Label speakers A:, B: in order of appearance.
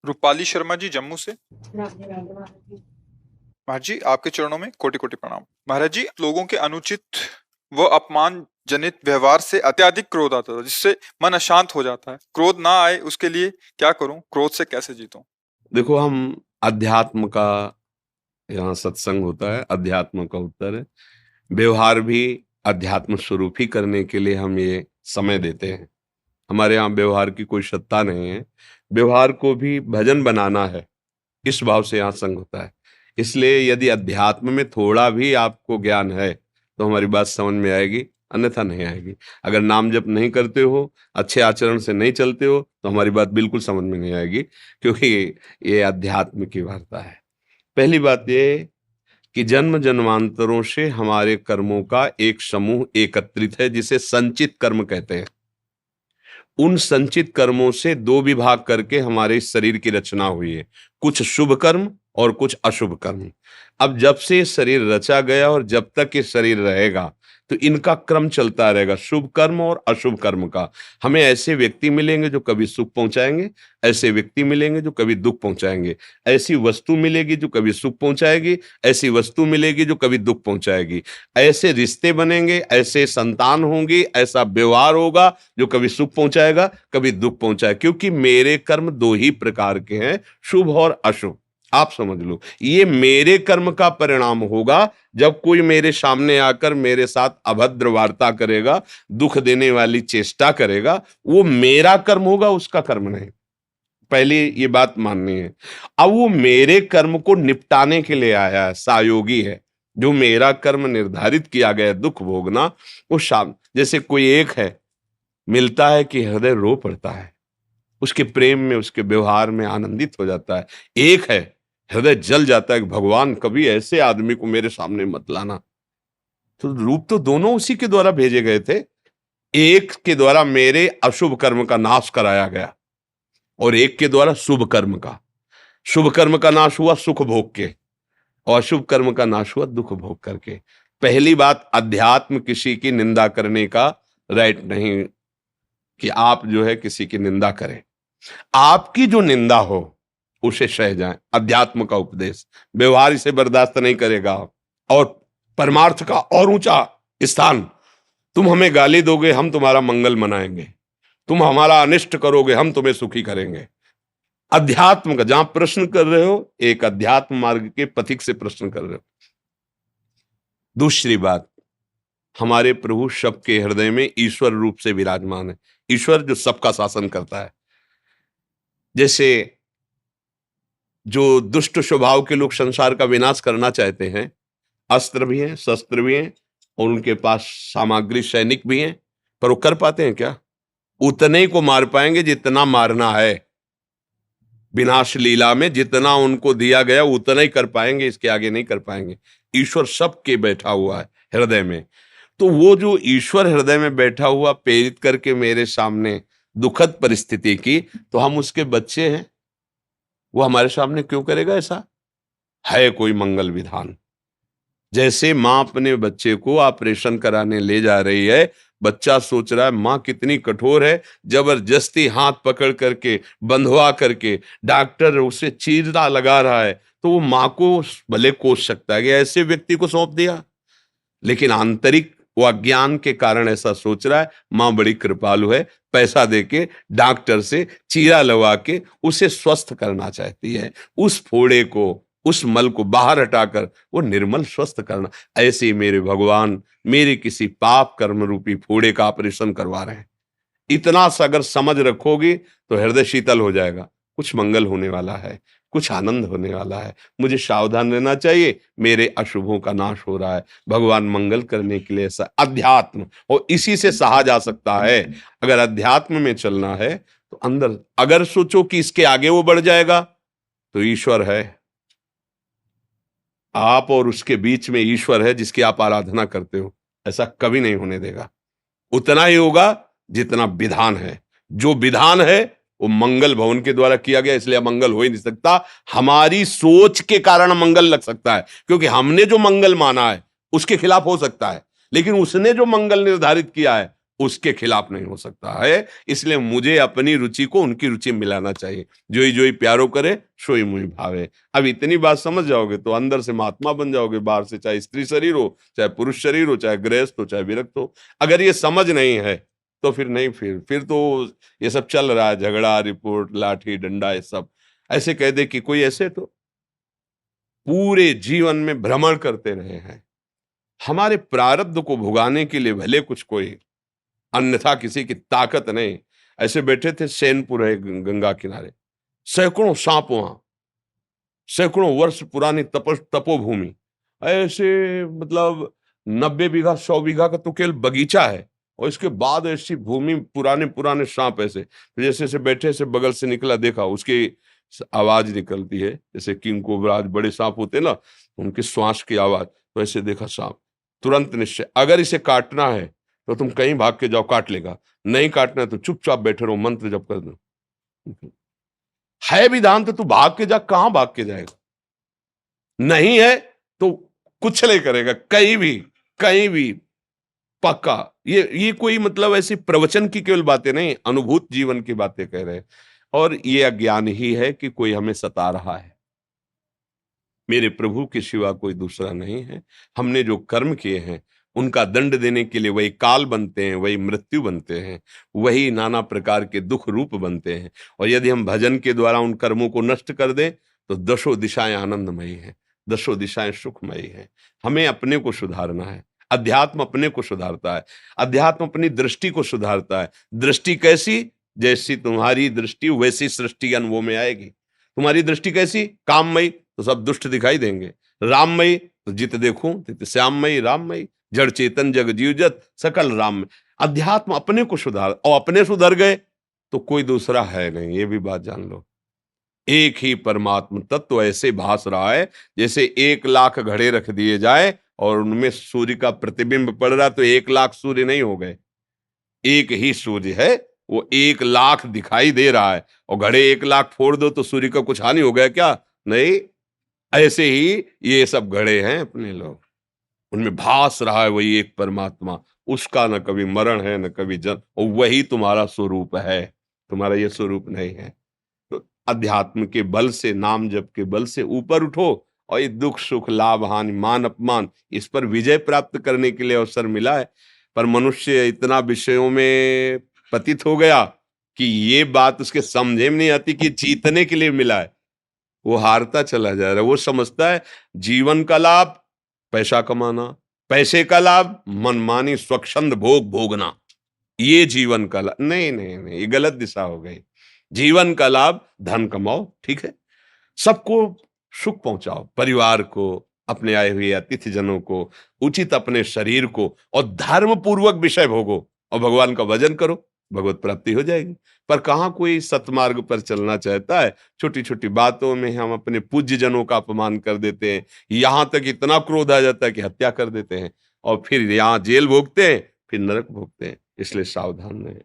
A: रूपाली शर्मा जी जम्मू से। महाराज जी आपके चरणों में कोटि कोटि प्रणाम। महाराज जी, लोगों के अनुचित व अपमान जनित व्यवहार से अत्यधिक क्रोध आता था, जिससे मन अशांत हो जाता है। क्रोध ना आए उसके लिए क्या करूं? क्रोध से कैसे जीतूं?
B: देखो, हम अध्यात्म का यहाँ सत्संग होता है, अध्यात्म का उत्तर है। व्यवहार भी अध्यात्म स्वरूप ही करने के लिए हम ये समय देते हैं। हमारे यहाँ व्यवहार की कोई सत्ता नहीं है, व्यवहार को भी भजन बनाना है, इस भाव से यहाँ संग होता है। इसलिए यदि अध्यात्म में थोड़ा भी आपको ज्ञान है तो हमारी बात समझ में आएगी, अन्यथा नहीं आएगी। अगर नाम जप नहीं करते हो, अच्छे आचरण से नहीं चलते हो, तो हमारी बात बिल्कुल समझ में नहीं आएगी, क्योंकि ये अध्यात्म की वार्ता है। पहली बात ये कि जन्म जन्मांतरों से हमारे कर्मों का एक समूह एकत्रित है, जिसे संचित कर्म कहते हैं। उन संचित कर्मों से दो विभाग करके हमारे इस शरीर की रचना हुई है, कुछ शुभ कर्म और कुछ अशुभ कर्म। अब जब से ये शरीर रचा गया और जब तक ये शरीर रहेगा, तो इनका क्रम चलता रहेगा, शुभ कर्म और अशुभ कर्म का। हमें ऐसे व्यक्ति मिलेंगे जो कभी सुख पहुंचाएंगे, ऐसे व्यक्ति मिलेंगे जो कभी दुख पहुंचाएंगे, ऐसी वस्तु मिलेगी जो कभी सुख पहुंचाएगी, ऐसी वस्तु मिलेगी जो कभी दुख पहुंचाएगी, ऐसे रिश्ते बनेंगे, ऐसे संतान होंगी, ऐसा व्यवहार होगा जो कभी सुख पहुंचाएगा, कभी दुख पहुंचाएगा। क्योंकि मेरे कर्म दो ही प्रकार के हैं, शुभ और अशुभ। आप समझ लो, ये मेरे कर्म का परिणाम होगा। जब कोई मेरे सामने आकर मेरे साथ अभद्र वार्ता करेगा, दुख देने वाली चेष्टा करेगा, वो मेरा कर्म होगा, उसका कर्म नहीं। पहले ये बात माननी है। अब वो मेरे कर्म को निपटाने के लिए आया है, सायोगी है। जो मेरा कर्म निर्धारित किया गया दुख भोगना, वो शाम जैसे कोई एक है, मिलता है कि हृदय रो पड़ता है, उसके प्रेम में, उसके व्यवहार में आनंदित हो जाता है। एक है, हृदय जल जाता है कि भगवान कभी ऐसे आदमी को मेरे सामने मत लाना। तो रूप तो दोनों उसी के द्वारा भेजे गए थे। एक के द्वारा मेरे अशुभ कर्म का नाश कराया गया और एक के द्वारा शुभ कर्म का। शुभ कर्म का नाश हुआ सुख भोग के, और अशुभ कर्म का नाश हुआ दुख भोग करके। पहली बात, अध्यात्म किसी की निंदा करने का राइट नहीं कि आप जो है किसी की निंदा करें। आपकी जो निंदा हो उसे सह जाएं। अध्यात्म का उपदेश, व्यवहार इसे बर्दाश्त नहीं करेगा। और परमार्थ का और ऊंचा स्थान, तुम हमें गाली दोगे, हम तुम्हारा मंगल मनाएंगे, तुम हमारा अनिष्ट करोगे, हम तुम्हें सुखी करेंगे। अध्यात्म का जहां प्रश्न कर रहे हो, एक अध्यात्म मार्ग के पथिक से प्रश्न कर रहे हो। दूसरी बात, हमारे प्रभु सबके हृदय में ईश्वर रूप से विराजमान है। ईश्वर जो सबका शासन करता है। जैसे जो दुष्ट स्वभाव के लोग संसार का विनाश करना चाहते हैं, अस्त्र भी हैं, शस्त्र भी हैं, और उनके पास सामग्री सैनिक भी हैं, पर वो कर पाते हैं क्या? उतने को मार पाएंगे जितना मारना है। विनाश लीला में जितना उनको दिया गया उतना ही कर पाएंगे, इसके आगे नहीं कर पाएंगे। ईश्वर सबके बैठा हुआ है हृदय में। तो वो जो ईश्वर हृदय में बैठा हुआ प्रेरित करके मेरे सामने दुखद परिस्थिति की, तो हम उसके बच्चे हैं, वो हमारे सामने क्यों करेगा ऐसा? है कोई मंगल विधान। जैसे माँ अपने बच्चे को ऑपरेशन कराने ले जा रही है, बच्चा सोच रहा है माँ कितनी कठोर है, जबरदस्ती हाथ पकड़ करके बंधवा करके डॉक्टर उसे चीरा लगा रहा है, तो वो माँ को भले कोस सकता है कि ऐसे व्यक्ति को सौंप दिया, लेकिन आंतरिक वो अज्ञान के कारण ऐसा सोच रहा है माँ बड़ी कृपालु है, पैसा देके डॉक्टर से चीरा लगा के उसे स्वस्थ करना चाहती है, उस फोड़े को, उस मल को बाहर हटाकर वो निर्मल स्वस्थ करना। ऐसे ही मेरे भगवान मेरे किसी पाप कर्म रूपी फोड़े का ऑपरेशन करवा रहे हैं। इतना सा अगर समझ रखोगी तो हृदय शीतल हो जाएगा। कुछ मंगल होने वाला है, कुछ आनंद होने वाला है, मुझे सावधान रहना चाहिए, मेरे अशुभों का नाश हो रहा है। भगवान मंगल करने के लिए ऐसा अध्यात्म, और इसी से सहा जा सकता है। अगर अध्यात्म में चलना है तो अंदर अगर सोचो कि इसके आगे वो बढ़ जाएगा, तो ईश्वर है, आप और उसके बीच में ईश्वर है जिसकी आप आराधना करते हो, ऐसा कभी नहीं होने देगा। उतना ही होगा जितना विधान है। जो विधान है वो मंगल भवन के द्वारा किया गया, इसलिए मंगल हो ही नहीं सकता। हमारी सोच के कारण मंगल लग सकता है, क्योंकि हमने जो मंगल माना है उसके खिलाफ हो सकता है, लेकिन उसने जो मंगल निर्धारित किया है उसके खिलाफ नहीं हो सकता है। इसलिए मुझे अपनी रुचि को उनकी रुचि में मिलाना चाहिए। जोई जोई प्यारो करे सोई मुई भावे। अब इतनी बात समझ जाओगे तो अंदर से महात्मा बन जाओगे, बाहर से चाहे स्त्री शरीर हो, चाहे पुरुष शरीर हो, चाहे गृहस्थ हो, चाहे विरक्त हो। अगर ये समझ नहीं है तो फिर नहीं, फिर तो ये सब चल रहा है, झगड़ा, रिपोर्ट, लाठी डंडा, ये सब। ऐसे कह दे कि कोई ऐसे तो पूरे जीवन में भ्रमण करते रहे हैं, हमारे प्रारब्ध को भुगाने के लिए भले कुछ कोई, अन्यथा किसी की ताकत नहीं। ऐसे बैठे थे, सैनपुर है गंगा किनारे, सैकड़ों सांप वहां, सैकड़ों वर्ष पुरानी तपोभूमि, ऐसे मतलब 90 बीघा 100 बीघा का तो केवल बगीचा है, और इसके बाद ऐसी भूमि, पुराने पुराने सांप ऐसे। तो जैसे ऐसे बैठे से बगल से निकला, देखा उसकी आवाज निकलती है जैसे किंग कोबरा, बड़े सांप होते हैं ना, उनकी श्वास की आवाज। तो ऐसे देखा सांप, तुरंत निश्चय, अगर इसे काटना है तो तुम कहीं भाग के जाओ, काट लेगा। नहीं काटना है तो चुपचाप बैठे रहो, मंत्र जप कर दो। है विधान तो तू भाग के जा, कहां भाग के जाएगा? नहीं है तो कुछ नहीं करेगा, कहीं भी पक्का। ये कोई मतलब ऐसी प्रवचन की केवल बातें नहीं, अनुभूत जीवन की बातें कह रहे हैं। और ये अज्ञान ही है कि कोई हमें सता रहा है। मेरे प्रभु के सिवा कोई दूसरा नहीं है। हमने जो कर्म किए हैं उनका दंड देने के लिए वही काल बनते हैं, वही मृत्यु बनते हैं, वही नाना प्रकार के दुख रूप बनते हैं। और यदि हम भजन के द्वारा उन कर्मों को नष्ट कर दें तो दशों दिशाएं आनंदमयी हैं, दशों दिशाएं सुखमयी हैं। हमें अपने को सुधारना है। अध्यात्म अपने को सुधारता है, अध्यात्म अपनी दृष्टि को सुधारता है। दृष्टि कैसी? जैसी तुम्हारी दृष्टि वैसी सृष्टि अनुभव में आएगी। तुम्हारी दृष्टि कैसी? काममयी तो सब दुष्ट दिखाई देंगे, राममयी तो जित देखूं तित श्याममयी राममयी, जड़ चेतन जग जीवजत सकल राम। अध्यात्म अपने को सुधार, और अपने सुधर गए तो कोई दूसरा है नहीं, ये भी बात जान लो। एक ही परमात्म तत्व ऐसे भास रहा है जैसे 1,00,000 घड़े रख दिए जाए और उनमें सूर्य का प्रतिबिंब पड़ रहा, तो 1,00,000 सूर्य नहीं हो गए, एक ही सूर्य है, वो 1,00,000 दिखाई दे रहा है। और घड़े 1,00,000 फोड़ दो तो सूर्य का कुछ हानि हो गया क्या? नहीं। ऐसे ही ये सब घड़े हैं अपने लोग, उनमें भास रहा है वही एक परमात्मा। उसका न कभी मरण है न कभी जन्म, और वही तुम्हारा स्वरूप है, तुम्हारा ये स्वरूप नहीं है। तो अध्यात्म के बल से, नाम जप के बल से ऊपर उठो, और ये दुख सुख लाभ हानि मान अपमान, इस पर विजय प्राप्त करने के लिए अवसर मिला है। पर मनुष्य इतना विषयों में पतित हो गया कि ये बात उसके समझे में नहीं आती कि जीतने के लिए मिला है। वो हारता चला जा रहा है। वो समझता है जीवन का लाभ पैसा कमाना, पैसे का लाभ मनमानी स्वच्छंद भोग भोगना, ये जीवन का लाभ। नहीं नहीं नहीं, ये गलत दिशा हो गई। जीवन का लाभ धन कमाओ, ठीक है, सबको सुख पहुंचाओ, परिवार को, अपने आए हुए अतिथि जनों को, उचित अपने शरीर को, और धर्म पूर्वक विषय भोगो और भगवान का भजन करो, भगवत प्राप्ति हो जाएगी। पर कहाँ कोई सतमार्ग पर चलना चाहता है? छोटी छोटी बातों में हम अपने पूज्य जनों का अपमान कर देते हैं, यहां तक इतना क्रोध आ जाता है कि हत्या कर देते हैं, और फिर यहाँ जेल भोगते हैं, फिर नरक भोगते हैं। इसलिए सावधान रहें।